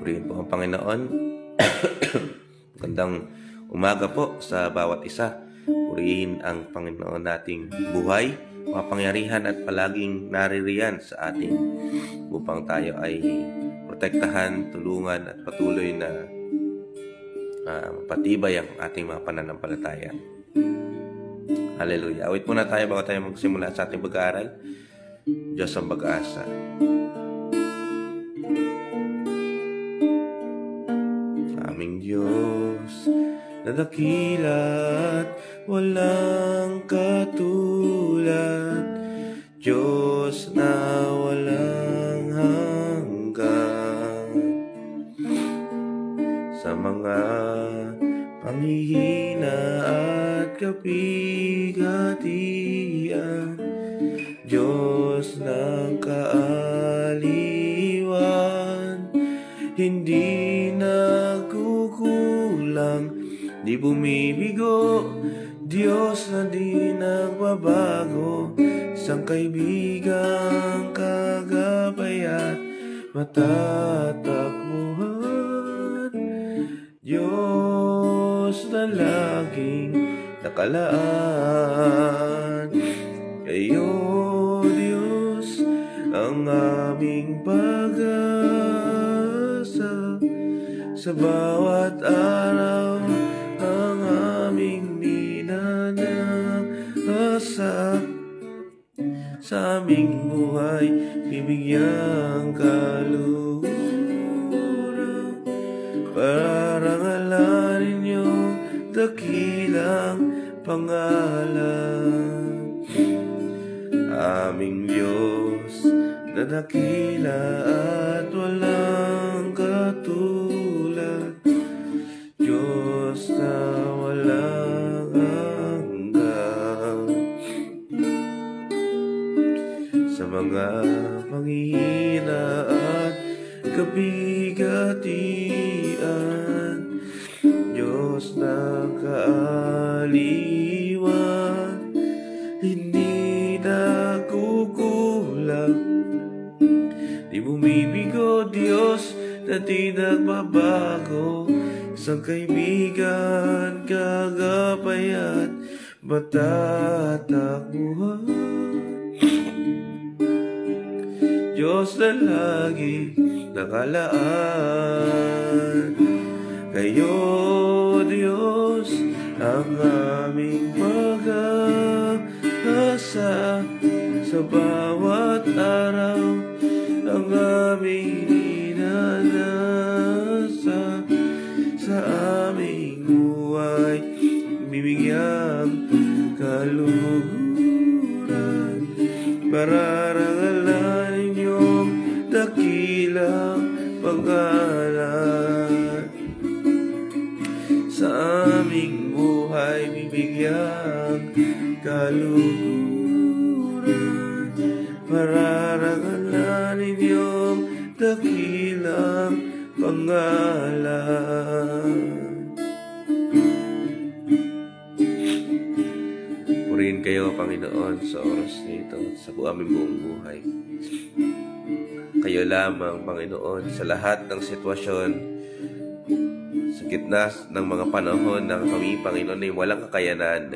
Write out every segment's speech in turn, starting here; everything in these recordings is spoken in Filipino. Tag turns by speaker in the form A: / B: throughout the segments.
A: Purihin po ang Panginoon. Magandang umaga po sa bawat isa. Purihin ang Panginoon nating buhay, mapangyarihan at palaging naririyan sa atin upang tayo ay protektahan, tulungan at patuloy na patibay ang ating mga pananampalataya. Hallelujah. Awit muna tayo bago tayo magsimula sa ating pag-aaral. Diyos ang pag-asa. Aming Diyos na dakila't walang katulad, Diyos na walang hanggan. Sa mga panghihina at kapigatian, Diyos ng kaaliwan, hindi nagkukulang, di bumibigo, Diyos na di nagbabago, isang kaibigang kagabay at matatakbuhan, Diyos na laging nakalaan. Kayo, Diyos, ang aming pag-asa, sa bawat araw ang aming minanasa, sa aming buhay bibigyan kaluhuran, parangalan ninyong dakilang pangalan. Aming Diyos na dakila at walang katulad, Diyos na walang hanggan. Sa mga panghihina at kabigatian, Diyos na kaaliwan, hindi nagkukulang, di bumibigo, Diyos na di nagbabago, isang kaibigan kagabay at matatakbuhan, Diyos na lagi nakalaan. Kayo, Diyos, ang aming pag-asa, sa bawat araw ang aming ninanasa, sa aming buhay bibigyan kaluhuran, pararangalan ninyong dakilang pangalan. Sa aming buhay bibigyan kaluhuran, pararangalan ninyong dakilang pangalan. Purihin kayo, Panginoon, sa oras nito, sa aming buong buhay. Kayo lamang, Panginoon, sa lahat ng sitwasyon, sa gitna ng mga panahon na kami, Panginoon, ay walang kakayanan.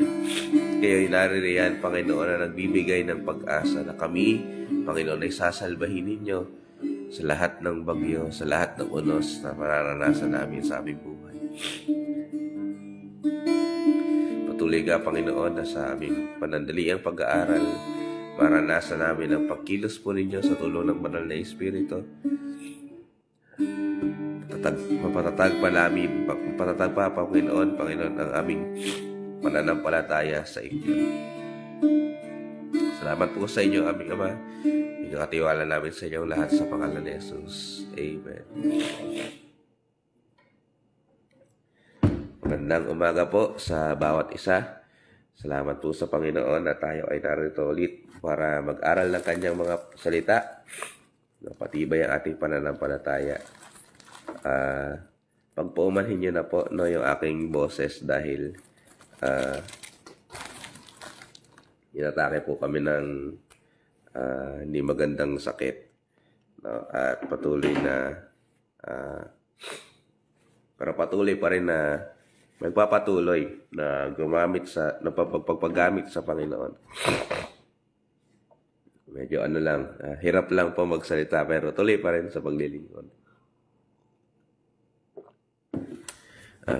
A: Kayo'y naririyan, Panginoon, na nagbibigay ng pag-asa na kami, Panginoon, ay sasalbahin ninyo sa lahat ng bagyo, sa lahat ng unos na mararanasan namin sa aming buhay. Patuloy ka, Panginoon, na sa aming panandaliang pag-aaral, maranasan namin ang pagkilos po ninyo sa tulong ng Banal na Espiritu. Mapatatag pa, Panginoon, ang aming pananampalataya sa inyo. Salamat po sa inyo, aming Ama. Ikakatiwala namin sa inyo lahat sa pangalan ni Jesus. Amen. Magandang umaga po sa bawat isa. Salamat po sa Panginoon na tayo ay narito ulit para mag-aral ng kanyang mga salita na patibay ang ating pananampalataya. Pagpaumanhin nyo na po yung aking boses dahil inatake po kami ng hindi magandang sakit, no? At patuloy na pero patuloy pa rin na magpapatuloy na gumamit sa pagpagamit sa Panginoon. Medyo hirap lang po magsalita pero tuloy pa rin sa paglilingkod.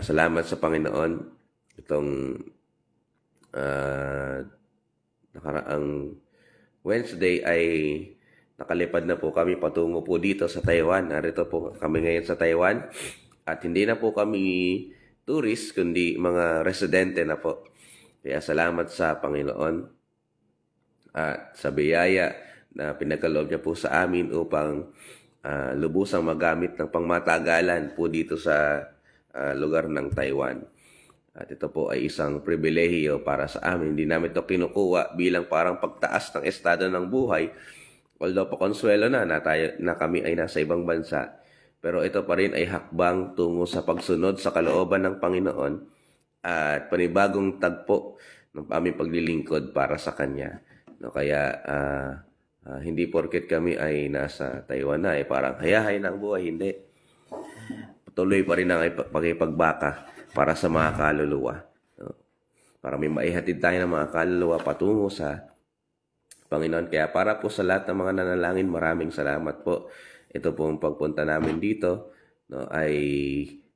A: Salamat sa Panginoon. Itong nakaraang Wednesday ay nakalipad na po kami patungo po dito sa Taiwan. Narito po kami ngayon sa Taiwan. At hindi na po kami tourist, kundi mga residente na po. Kaya salamat sa Panginoon at sa biyaya na pinagkaloob niya po sa amin upang lubusang magamit ng pangmatagalan po dito sa lugar ng Taiwan. At ito po ay isang pribilehiyo para sa amin. Hindi namin ito kinukuha bilang parang pagtaas ng estado ng buhay. Although pakonsuelo na kami ay nasa ibang bansa. Pero ito pa rin ay hakbang tungo sa pagsunod sa kalooban ng Panginoon at panibagong tagpo ng aming paglilingkod para sa Kanya. No, kaya hindi porket kami ay nasa Taiwan na, parang hayahay ng buhay. Hindi. Patuloy pa rin ang pakipagbaka para sa mga kaluluwa. No? Para may maihatid tayo ng mga kaluluwa patungo sa Panginoon. Kaya para po sa lahat ng mga nanalangin, maraming salamat po. Ito po ang pagpunta namin dito, no, ay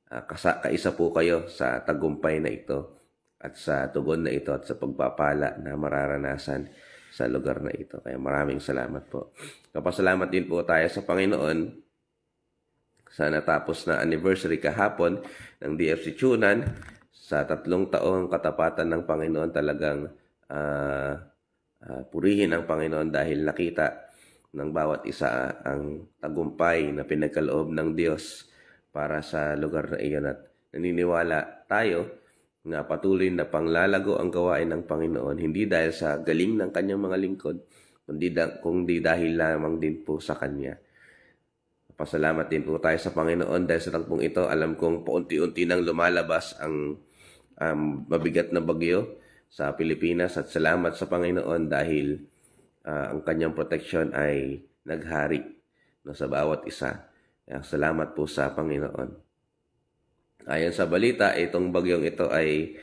A: kaisa po kayo sa tagumpay na ito at sa tugon na ito at sa pagpapala na mararanasan sa lugar na ito. Kaya maraming salamat po. Kapasalamat din po tayo sa Panginoon sa natapos na anniversary kahapon ng DFC Tunan. Sa 3 taong katapatan ng Panginoon, talagang purihin ang Panginoon dahil nakita ng bawat isa ang tagumpay na pinagkaloob ng Diyos para sa lugar na iyon. At naniniwala tayo na patuloy na panglalago ang gawain ng Panginoon, hindi dahil sa galing ng kanyang mga lingkod, kundi dahil lamang din po sa Kanya. Pasalamat din po tayo sa Panginoon dahil sa tagpong ito, alam kong paunti-unti nang lumalabas ang mabigat na bagyo sa Pilipinas at salamat sa Panginoon dahil ang kanyang proteksyon ay naghari sa bawat isa. Kaya salamat po sa Panginoon. Ayon sa balita, itong bagyong ito ay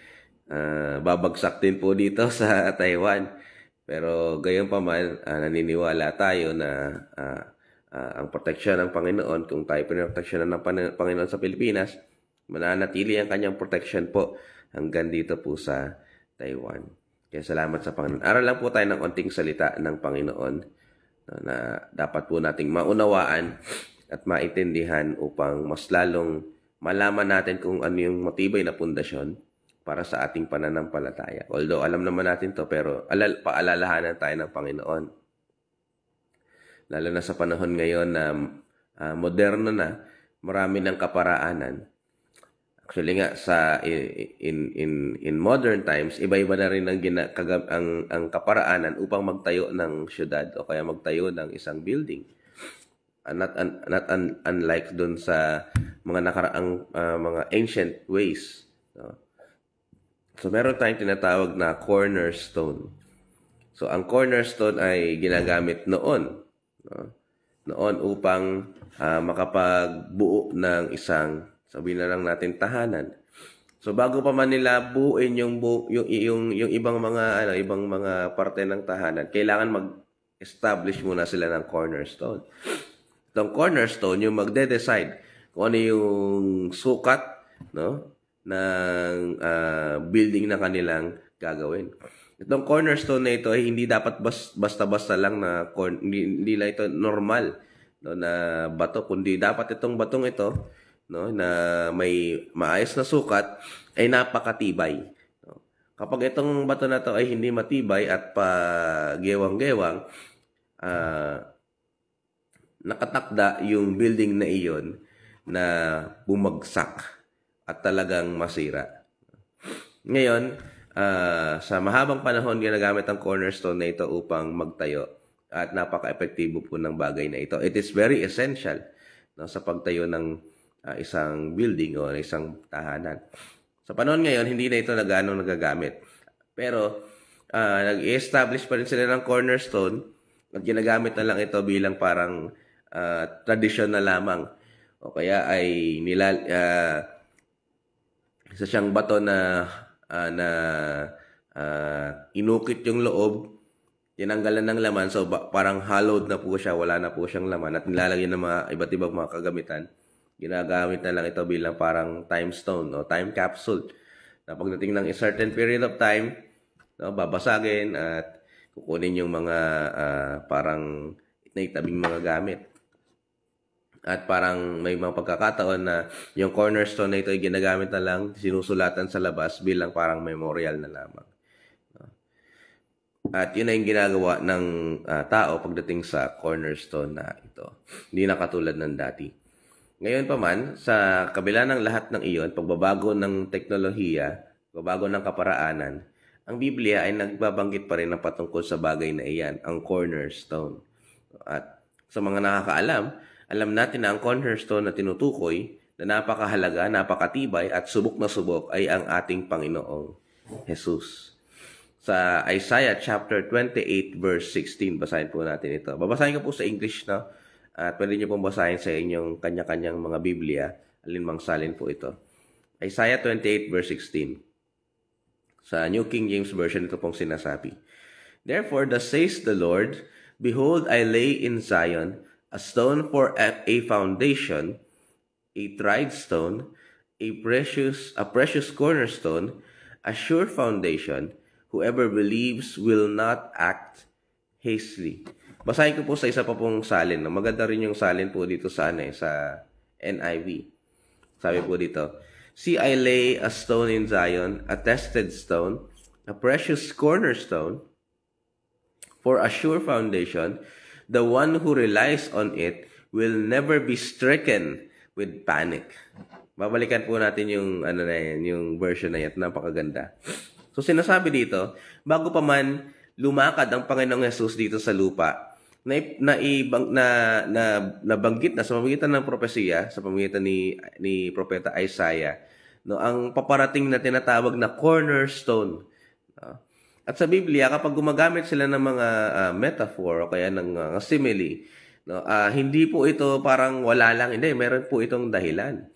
A: babagsak din po dito sa Taiwan. Pero gayon pa man, naniniwala tayo na ang proteksyon ng Panginoon, kung tayo pinoproteksyonan ng Panginoon sa Pilipinas, mananatili ang kanyang proteksyon po hanggang dito po sa Taiwan. Kaya salamat sa Panginoon. Aral lang po tayo ng onting salita ng Panginoon na dapat po nating maunawaan at maintindihan upang mas lalong malaman natin kung ano yung matibay na pundasyon para sa ating pananampalataya. Although alam naman natin to, pero paalalahanan tayo ng Panginoon. Lalo na sa panahon ngayon na moderno na, marami ng kaparaanan. Actually nga in modern times, iba-iba na rin ang kaparaanan upang magtayo ng syudad o kaya magtayo ng isang building. Not unlike dun sa mga nakaraang mga ancient ways. No? So meron tayong tinatawag na cornerstone. So ang cornerstone ay ginagamit noon. No? Noon upang makapagbuo ng isang, sabihin na lang natin, tahanan. So bago pa man nila buuin yung ibang mga parte ng tahanan, kailangan mag-establish muna sila ng cornerstone. Itong cornerstone yung magde-decide kung ano yung sukat, no, ng building na kanilang gagawin. Itong cornerstone na ito ay hindi dapat basta-basta lang na hindi lang ito normal, no, na bato, kundi dapat itong batong ito, no, na may maayos na sukat ay napakatibay. No? Kapag itong bato na to ay hindi matibay at pa-gewang-gewang, nakatakda yung building na iyon na bumagsak at talagang masira. Ngayon, sa mahabang panahon, ginagamit ang cornerstone na ito upang magtayo at napaka-epektibo po ng bagay na ito. It is very essential, no, sa pagtayo ng isang building o isang tahanan. Sa panahon ngayon, hindi na ito nagagamit. Pero, nag-establish pa rin sila ng cornerstone at ginagamit na lang ito bilang parang tradisyon na lamang. O kaya ay Isa siyang bato na inukit yung loob, tinanggalan ng laman, so parang hollowed na po siya, wala na po siyang laman, at nilalagyan ng mga iba't ibang mga kagamitan. Ginagamit na lang ito bilang parang time stone o time capsule na pagdating ng a certain period of time, babasagin at kukunin yung mga parang naitabing mga gamit. At parang may mga pagkakataon na yung cornerstone na ito ay ginagamit na lang, sinusulatan sa labas bilang parang memorial na lamang. At yun ay yung ginagawa ng tao pagdating sa cornerstone na ito. Hindi na katulad ng dati. Ngayon pa man, sa kabila ng lahat ng iyon, pagbabago ng teknolohiya, pagbabago ng kaparaanan, ang Biblia ay nagbabanggit pa rin ng patungkol sa bagay na iyan, ang cornerstone. At sa mga nakakaalam, alam natin na ang cornerstone na tinutukoy na napakahalaga, napakatibay at subok na subok ay ang ating Panginoong Jesus. Sa Isaiah chapter 28 verse 16, basahin po natin ito. Babasahin ko po sa English, no? At pwede niyo pong basahin sa inyong kanya-kanyang mga Biblia. Alinmang salin po ito. Isaiah 28 verse 16. Sa New King James Version, ito pong sinasabi. Therefore, thus says the Lord, behold, I lay in Zion a stone for a foundation, a tried stone, a precious cornerstone, a sure foundation. Whoever believes will not act hastily. Basahin ko po sa isa pa pong salin. Maganda rin yung salin po dito sa NIV. Sabi po dito, see, I lay a stone in Zion, a tested stone, a precious cornerstone, for a sure foundation. The one who relies on it will never be stricken with panic. Babalikan po natin yung yung version na yan. Napakaganda. So sinasabi dito, bago pa man lumakad ang Panginoong Jesus dito sa lupa, nabanggit na sa pamamagitan ng propesiya, sa pamamagitan ni Propeta Isaiah, no, ang paparating na tinatawag na cornerstone. At sa Biblia, kapag gumagamit sila ng mga metaphor o kaya ng simile, no, hindi po ito parang wala lang. Hindi, meron po itong dahilan.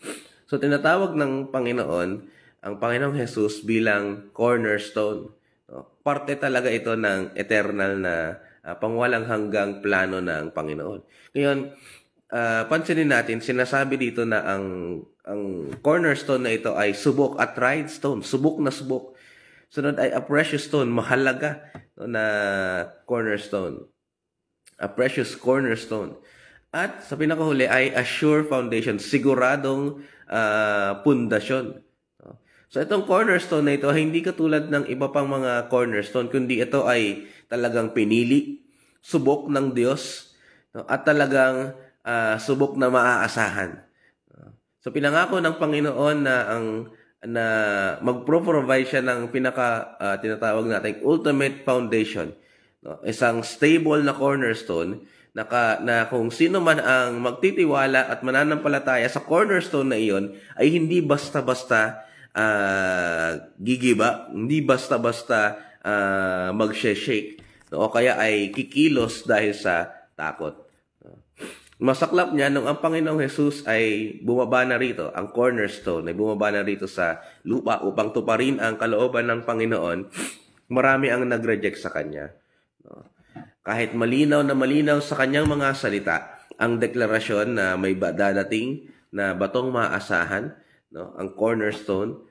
A: So tinatawag ng Panginoon ang Panginoong Jesus bilang cornerstone. No? Parte talaga ito ng eternal na pangwalang hanggang plano ng Panginoon. Ngayon, pansinin natin, sinasabi dito na ang cornerstone na ito ay subok at tried stone, subok na subok. Sunod ay a precious stone, mahalaga, no, na cornerstone. A precious cornerstone. At sa pinakahuli ay a sure foundation, siguradong pundasyon. So itong cornerstone na ito, hindi katulad ng iba pang mga cornerstone, kundi ito ay talagang pinili, subok ng Diyos, no, at talagang subok na maaasahan. So pinangako ng Panginoon na mag-provide siya ng tinatawag natin ultimate foundation, no, isang stable na cornerstone na kung sino man ang magtitiwala at mananampalataya sa cornerstone na iyon ay hindi basta-basta gigiba, hindi basta-basta mag-shake, no? O kaya ay kikilos dahil sa takot. Masaklap niya nung ang Panginoong Jesus ay bumaba na rito, ang cornerstone ay bumaba na rito sa lupa upang tuparin ang kalooban ng Panginoon, marami ang nag-reject sa Kanya. No? Kahit malinaw na malinaw sa Kanyang mga salita, ang deklarasyon na may dadating na batong maasahan, no, ang cornerstone,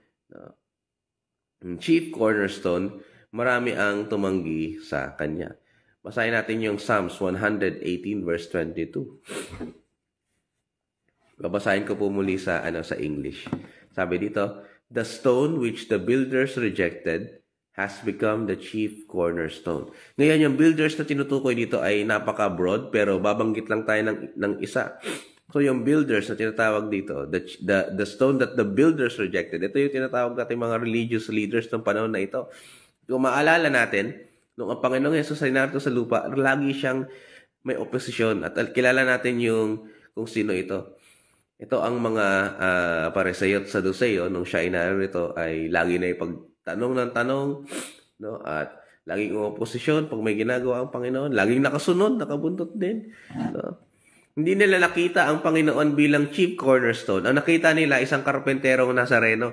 A: ang chief cornerstone, marami ang tumanggi sa Kanya. Basahin natin yung Psalms 118 verse 22. Babasahin ko po muli sa English. Sabi dito, the stone which the builders rejected has become the chief cornerstone. Ngayon, yung builders na tinutukoy dito ay napaka-broad, pero babanggit lang tayo ng isa. So, yung builders na tinatawag dito, the stone that the builders rejected, ito yung tinatawag natin mga religious leaders ng panahon na ito. Kung maalala natin, nung ang Panginoong Jesus ay narito sa lupa, lagi siyang may oposisyon. At kilala natin kung sino ito. Ito ang mga Pariseo at Saduceo, nung siya ay narito, ay lagi na ipagtanong ng tanong, no? At laging oposisyon pag may ginagawa ang Panginoon. Laging nakasunod, nakabuntot din. No? Hindi nila nakita ang Panginoon bilang chief cornerstone. Ang nakita nila, isang karpenterong Nazareno.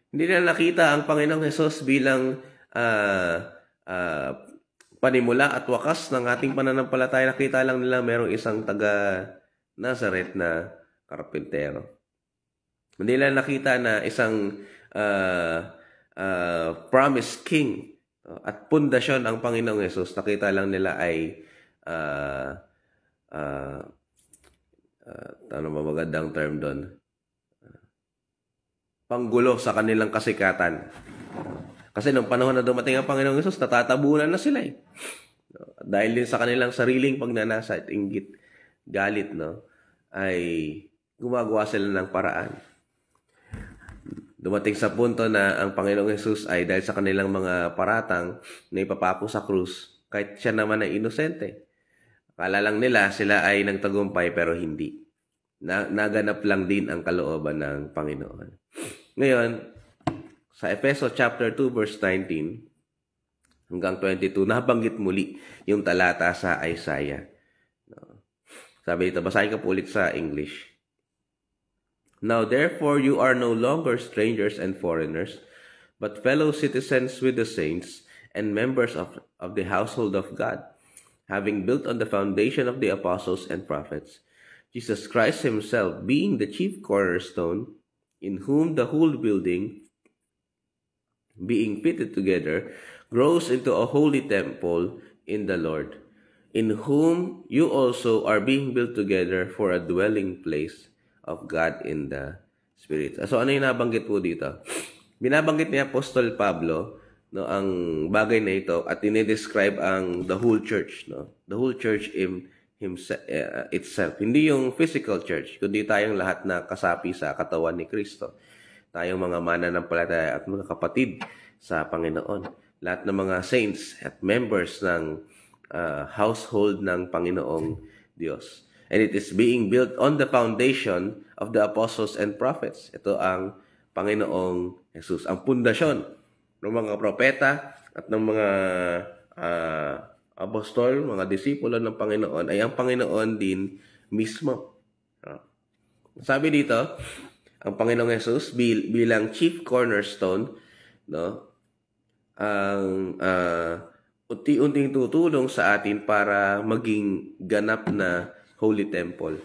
A: Hindi nila nakita ang Panginoong Hesus bilang panimula at wakas ng ating pananampalataya. Nakita lang nila mayroong isang taga Nazareth na karpintero. Hindi nila nakita na isang promised king at pundasyon ang Panginoong Hesus. Nakita lang nila ay ano ba magandang term doon? Panggulo sa kanilang kasikatan. Kasi nung panahon na dumating ang Panginoong Hesus, natatabunan na sila eh. Dahil din sa kanilang sariling pagnanasa at inggit, galit, no, ay gumagawa sila ng paraan. Dumating sa punto na ang Panginoong Hesus ay dahil sa kanilang mga paratang na ipapako sa krus, kahit siya naman ay inosente. Akala lang nila sila ay nagtagumpay pero hindi. Naganap lang din ang kalooban ng Panginoon. Ngayon, sa Efeso chapter 2 verse 19 hanggang 22, nabanggit muli yung talata sa Isaiah. Sabi dito, basahin ko po ulit sa English. Now therefore you are no longer strangers and foreigners, but fellow citizens with the saints and members of the household of God, having built on the foundation of the apostles and prophets, Jesus Christ himself being the chief cornerstone, in whom the whole building, being fitted together, grows into a holy temple in the Lord, in whom you also are being built together for a dwelling place of God in the Spirit. So ano yung nabanggit po dito? Binabanggit ni Apostol Pablo, no, ang bagay na ito at dinidescribe ang the whole church, no? The whole church itself. Hindi yung physical church, kundi tayong lahat na kasapi sa katawan ni Kristo. Tayong mga mananampalataya at mga kapatid sa Panginoon. Lahat ng mga saints at members ng household ng Panginoong Diyos. And it is being built on the foundation of the apostles and prophets. Ito ang Panginoong Jesus. Ang pundasyon ng mga propeta at ng mga apostol, mga disipulo ng Panginoon ay ang Panginoon din mismo. Sabi dito, ang Panginoong Jesus bilang chief cornerstone, no, ang unti-unting tutulong sa atin para maging ganap na Holy Temple.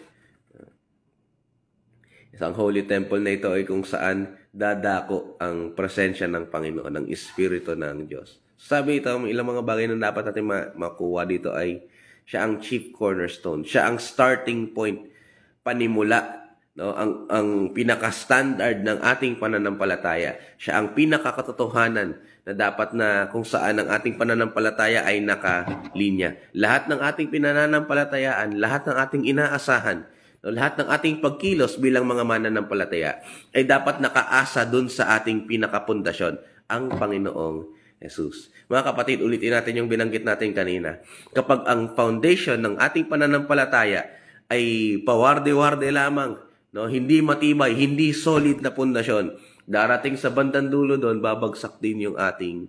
A: Isang Holy Temple na ito ay kung saan dadako ang presensya ng Panginoon, ng Espiritu ng Diyos. Sabi ito, ilang mga bagay na dapat natin makuha dito ay siya ang chief cornerstone. Siya ang starting point, panimula, no? Ang pinaka-standard ng ating pananampalataya. Siya ang pinaka-katotohanan na dapat na kung saan ang ating pananampalataya ay nakalinya. Lahat ng ating pinananampalatayaan, lahat ng ating inaasahan, no, lahat ng ating pagkilos bilang mga mananampalataya ay dapat nakaasa dun sa ating pinakapundasyon, ang Panginoong Jesus. Mga kapatid, ulitin natin yung binanggit natin kanina. Kapag ang foundation ng ating pananampalataya ay pawarde-warde lamang, no, hindi matibay, hindi solid na pundasyon, darating sa bandang dulo doon, babagsak din yung ating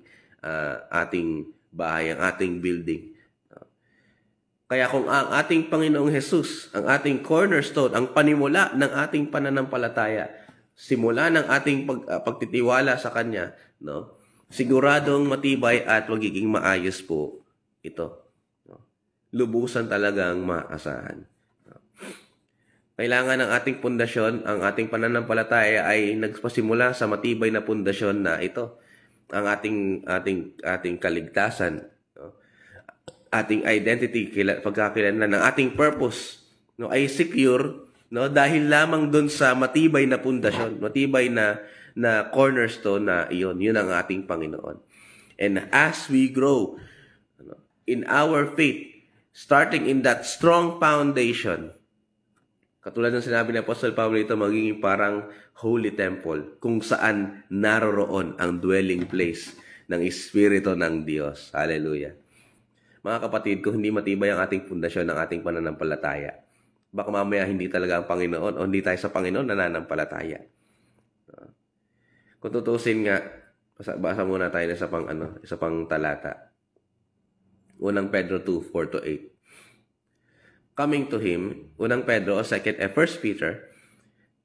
A: bahay, ang ating building. Kaya kung ang ating Panginoong Jesus, ang ating cornerstone, ang panimula ng ating pananampalataya, simula ng ating pagtitiwala sa Kanya, no, siguradong matibay at magiging maayos po ito. No? Lubusan talagang maasahan. No? Kailangan ng ating pundasyon, ang ating pananampalataya ay nagpasimula sa matibay na pundasyon na ito. Ang ating kaligtasan, no? Ating identity, pagkakilala ng ating purpose, no, ay secure, no, dahil lamang doon sa matibay na pundasyon, matibay na cornerstone na iyon. Yun ang ating Panginoon. And as we grow in our faith, starting in that strong foundation, katulad ng sinabi ni Apostol Pablo, ito magiging parang holy temple kung saan naroroon ang dwelling place ng Espiritu ng Diyos. Hallelujah. Mga kapatid, kung hindi matibay ang ating pundasyon ng ating pananampalataya, baka mamaya hindi talaga ang Panginoon o hindi tayo sa Panginoon nananampalataya. Kung tutusin nga, basa muna tayo na isa pang talata. Unang Pedro 2:4-8. Coming to him, Unang Pedro o 1 Peter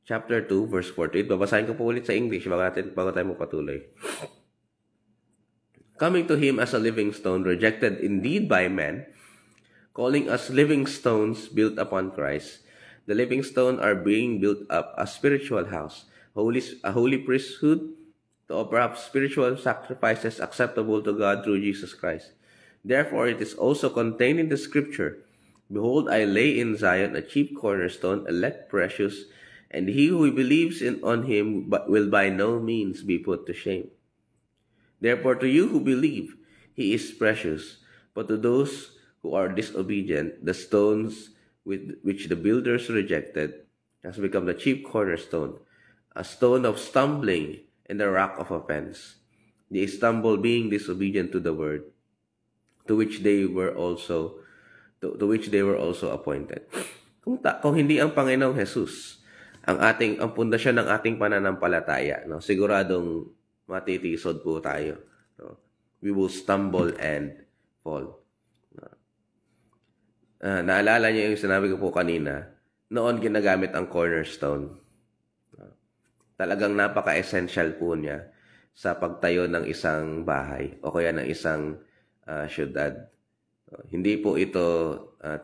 A: chapter 2, verse 48. Babasahin ko po ulit sa English bago tayo magpatuloy. Coming to him as a living stone, rejected indeed by men, calling us living stones built upon Christ. The living stone are being built up a spiritual house, a holy priesthood, to offer up spiritual sacrifices acceptable to God through Jesus Christ. Therefore, it is also contained in the scripture, Behold, I lay in Zion a chief cornerstone, elect precious, and he who believes on him will by no means be put to shame. Therefore, to you who believe, he is precious, but to those who are disobedient, the stones which the builders rejected has become the chief cornerstone, a stone of stumbling and a rock of offense. They stumble being disobedient to the word, to which they were also appointed. Kung hindi ang Panginoong Jesus ang pundasyon ng ating pananampalataya, no, siguradong matitisod po tayo. No? We will stumble and fall. Naalala niyo yung sinabi ko po kanina, noon ginagamit ang cornerstone. Talagang napaka-essential po niya sa pagtayo ng isang bahay o kaya ng isang syudad. Hindi po ito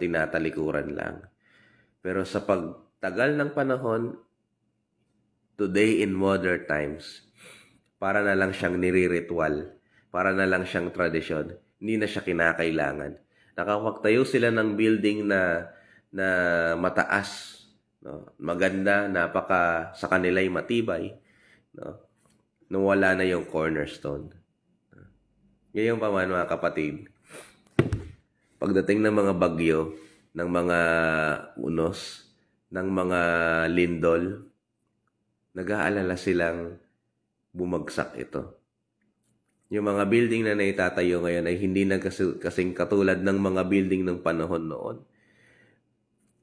A: tinatalikuran lang. Pero sa pagtagal ng panahon, today in modern times, para na lang siyang nire-ritual, para na lang siyang tradisyon, hindi na siya kinakailangan. Nakapagtayo sila ng building na mataas, no? Maganda, sa kanila'y matibay, no? Nung wala na yung cornerstone. Ngayon pa man, mga kapatid, pagdating ng mga bagyo, ng mga unos, ng mga lindol, nag-aalala silang bumagsak ito. Yung mga building na naitatayo ngayon ay hindi na kasing katulad ng mga building ng panahon noon.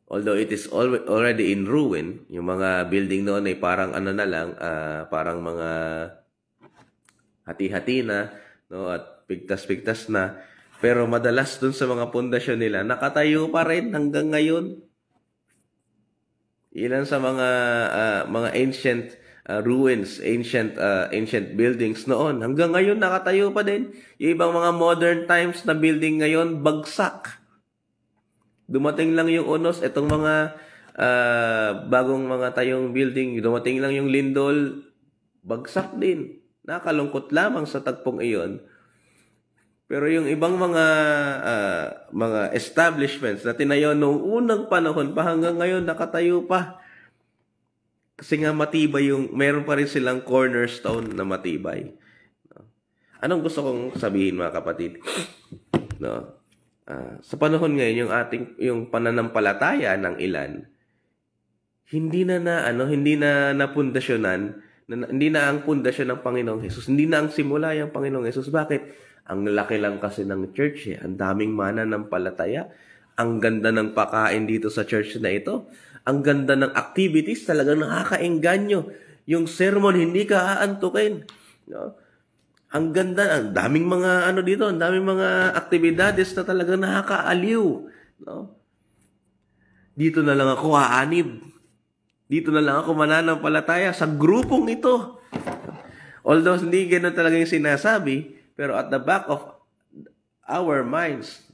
A: Although it is already in ruin, yung mga building noon ay parang parang mga hati-hati na, no, at pigtas-pigtas na. Pero madalas dun sa mga pundasyon nila, nakatayo pa rin hanggang ngayon. Ilan sa mga ancient ruins, ancient buildings noon, hanggang ngayon nakatayo pa din. Yung ibang mga modern times na building ngayon, bagsak. Dumating lang yung unos, itong mga bagong mga tayong building, dumating lang yung lindol, bagsak din. Nakalungkot lamang sa tagpong iyon. Pero yung ibang mga establishments na tinayo noong unang panahon pa hanggang ngayon nakatayo pa. Kasi nga matibay meron pa rin silang cornerstone na matibay. Anong gusto kong sabihin, mga kapatid? No. Sa panahon ngayon yung pananampalataya ng ilan hindi na napundasyonan, hindi na ang pundasyon ng Panginoong Hesus, hindi na ang simula yung Panginoong Hesus. Bakit? Ang laki lang kasi ng church, ang daming mananampalataya, ang ganda ng pakain dito sa church na ito, ang ganda ng activities, talagang nakakaengganyo. Yung sermon hindi ka aantukin, no? Ang ganda, ang daming mga dito, ang daming mga aktibidades na talagang nakakaaliw, no? Dito na lang ako aanib. Dito na lang ako mananampalataya sa grupong ito. Although hindi ganoon talaga yung sinasabi, pero at the back of our minds,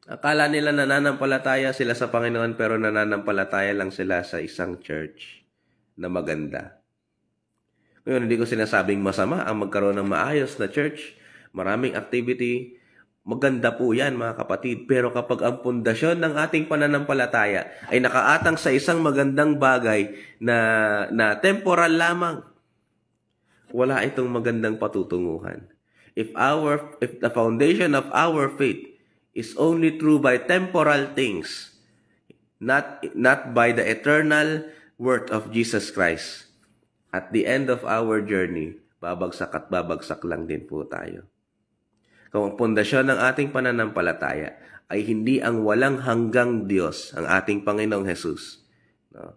A: akala nila nananampalataya sila sa Panginoon pero nananampalataya lang sila sa isang church na maganda. Ngayon, hindi ko sinasabing masama ang magkaroon ng maayos na church, maraming activity, maganda po yan, mga kapatid. Pero kapag ang pundasyon ng ating pananampalataya ay nakaatang sa isang magandang bagay na temporal lamang, wala itong magandang patutunguhan. If the foundation of our faith is only true by temporal things, not by the eternal worth of Jesus Christ, at the end of our journey, babagsak at babagsak lang din po tayo. Kung ang pundasyon ng ating pananampalataya ay hindi ang walang hanggang Diyos, ang ating Panginoong Hesus, no?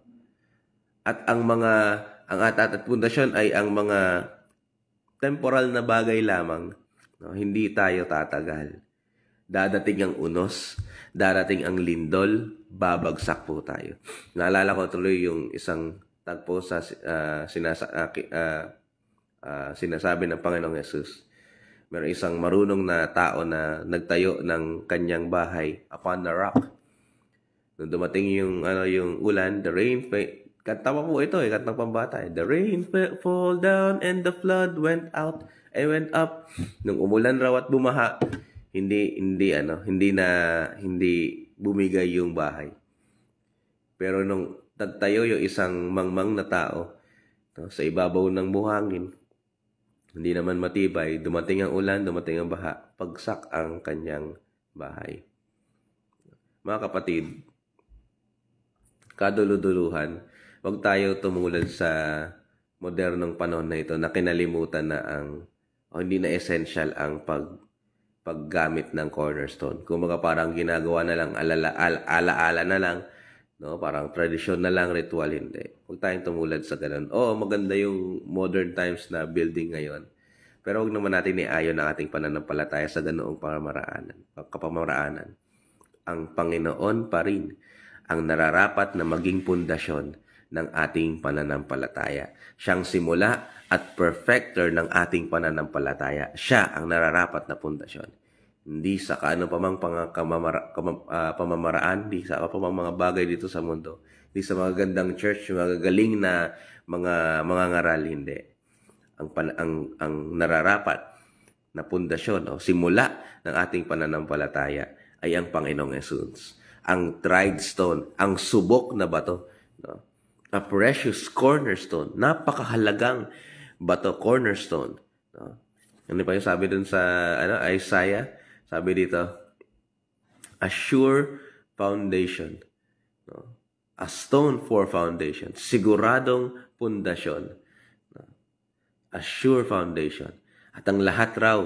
A: At ang pundasyon ay ang mga temporal na bagay lamang, no? Hindi tayo tatagal. Dadating ang unos, darating ang lindol, babagsak po tayo. Naalala ko tuloy yung isang tagpo sa sinasabi ng Panginoong Yesus. Meron isang marunong na tao na nagtayo ng kanyang bahay upon the rock. Nung dumating yung ulan, the rain kanta pa po ito kantang pambata. The rain fall down and the flood went out and went up. Nung umulan raw at bumaha, hindi bumigay yung bahay. Pero nung nagtayo yung isang mangmang na tao sa ibabaw ng buhangin, hindi naman matibay, dumating ang ulan, dumating ang baha, pagsak ang kanyang bahay. Mga kapatid, kaduluduluhan, huwag tayo tumulad sa modernong panahon na ito na kinalimutan na hindi na essential ang paggamit ng cornerstone. Kumbaga parang ginagawa na lang, alaala na lang, no? Parang tradisyon na lang, ritual, hindi. Huwag tayong tumulad sa ganun. Maganda yung modern times na building ngayon. Pero huwag naman natin iayon ang ating pananampalataya sa ganoong kapamaraanan. Ang Panginoon pa rin ang nararapat na maging pundasyon ng ating pananampalataya. Siyang simula at perfecter ng ating pananampalataya. Siya ang nararapat na pundasyon. Hindi sa kaano pa mang pamamaraan, hindi sa pa mang mga bagay dito sa mundo. Hindi sa mga gandang church, mga galing na mga ngaral, hindi. Ang nararapat na pundasyon o simula ng ating pananampalataya ay ang Panginoong Yesus. Ang tried stone, ang subok na bato, no? A precious cornerstone, napakahalagang bato, cornerstone, no? Ano pa yung sabi dun sa Isaiah? Sabi dito, a sure foundation, no? A stone for foundation, siguradong pundasyon, no? A sure foundation. At ang lahat raw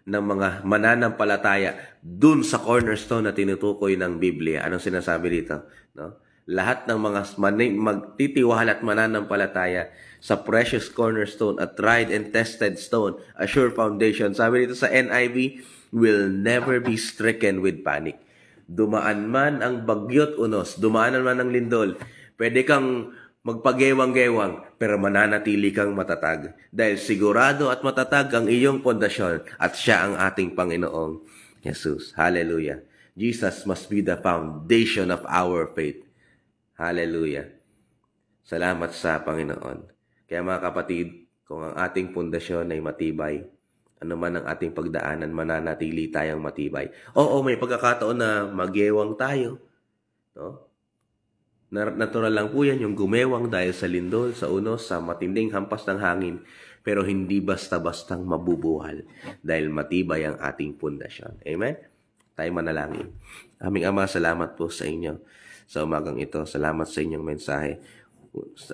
A: ng mga mananampalataya dun sa cornerstone na tinutukoy ng Biblia. Anong sinasabi dito? No? Lahat ng mga magtitiwala at mananampalataya sa precious cornerstone, a tried and tested stone, a sure foundation. Sabi dito sa NIV, will never be stricken with panic. Dumaan man ang bagyo't unos, dumaanan man ang lindol, pwede kang magpagewang-gewang, pero mananatili kang matatag. Dahil sigurado at matatag ang iyong pundasyon at siya ang ating Panginoong Jesus. Hallelujah. Jesus must be the foundation of our faith. Hallelujah. Salamat sa Panginoon. Kaya mga kapatid, kung ang ating pundasyon ay matibay, ano man ang ating pagdaanan, mananatili tayong matibay. May pagkakataon na magyewang tayo. No? Natural lang po yan, yung gumewang dahil sa lindol, sa unos, sa matinding hampas ng hangin, pero hindi basta-bastang mabubuhal dahil matibay ang ating pundasyon. Amen? Tayo manalangin. Aming Ama, salamat po sa inyo sa umagang ito. Salamat sa inyong mensahe.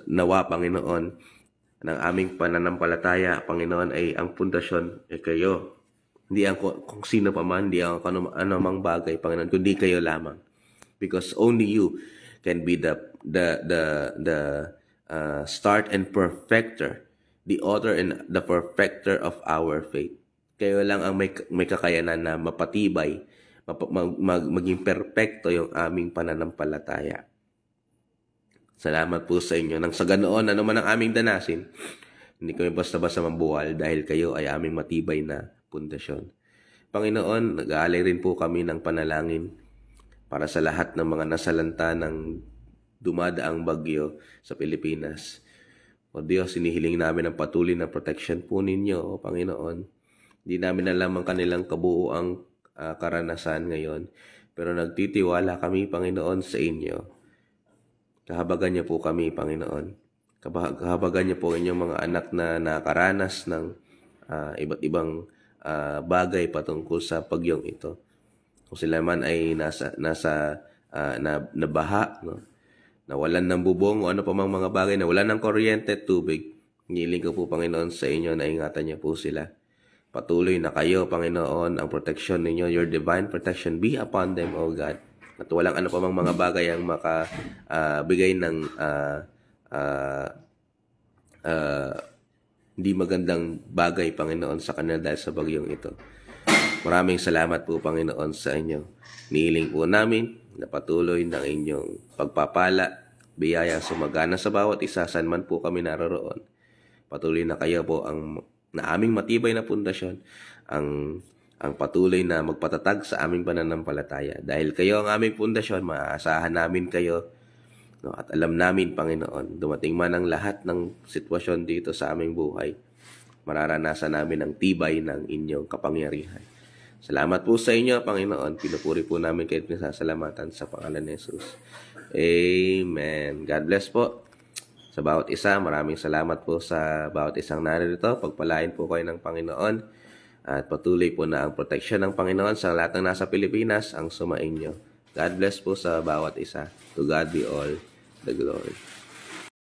A: Nawa, Panginoon, ng aming pananampalataya, Panginoon, ay ang pundasyon ay kayo. Hindi ang kung sino pa man, hindi ang anumang bagay, Panginoon, kundi kayo lamang. Because only you can be the start and perfecter, the author and the perfecter of our faith. Kayo lang ang may kakayanan na mapatibay, maging perfecto yung aming pananampalataya. Salamat po sa inyo. Nang sa ganoon, ano man ang aming danasin, hindi kami basta-basta mabuwal dahil kayo ay aming matibay na pundasyon. Panginoon, nag-aalay rin po kami ng panalangin para sa lahat ng mga nasalanta ng dumadaang bagyo sa Pilipinas. O Diyos, inihiling namin ang patuloy na protection po ninyo, O Panginoon. Hindi namin alam ang kanilang kabuuang karanasan ngayon, pero nagtitiwala kami, Panginoon, sa inyo. Kahabagan niyo po kami, Panginoon. Kahabagan niyo po inyong mga anak na nakaranas ng iba't ibang bagay patungkol sa bagyong ito. Kung sila man ay nabaha, no? Nawalan ng bubong o ano pa mang mga bagay, nawalan ng kuryente at tubig, hiniling ko po, Panginoon, sa inyo na ingatan niyo po sila. Patuloy na kayo, Panginoon, ang protection ninyo, your divine protection be upon them, O God. At walang ano pa mang mga bagay ang makabigay ng hindi magandang bagay, Panginoon, sa kanila dahil sa bagyong ito. Maraming salamat po, Panginoon, sa inyo. Nihiling po namin na patuloy ng inyong pagpapala, biyaya sumagana sa bawat isa, saan man po kami naroroon. Patuloy na kayo po na aming matibay na pundasyon, ang patuloy na magpatatag sa aming pananampalataya. Dahil kayo ang aming pundasyon, maaasahan namin kayo. No, at alam namin, Panginoon, dumating man ang lahat ng sitwasyon dito sa aming buhay, mararanasan namin ang tibay ng inyong kapangyarihan. Salamat po sa inyo, Panginoon. Pinupuri po namin kayo, pinasasalamatan sa pangalan ni Jesus. Amen. God bless po sa bawat isa. Maraming salamat po sa bawat isang narito. Pagpalain po kayo ng Panginoon. At patuloy po na ang proteksyon ng Panginoon sa lahat ng nasa Pilipinas ang sumainyo. God bless po sa bawat isa. To God be all the glory.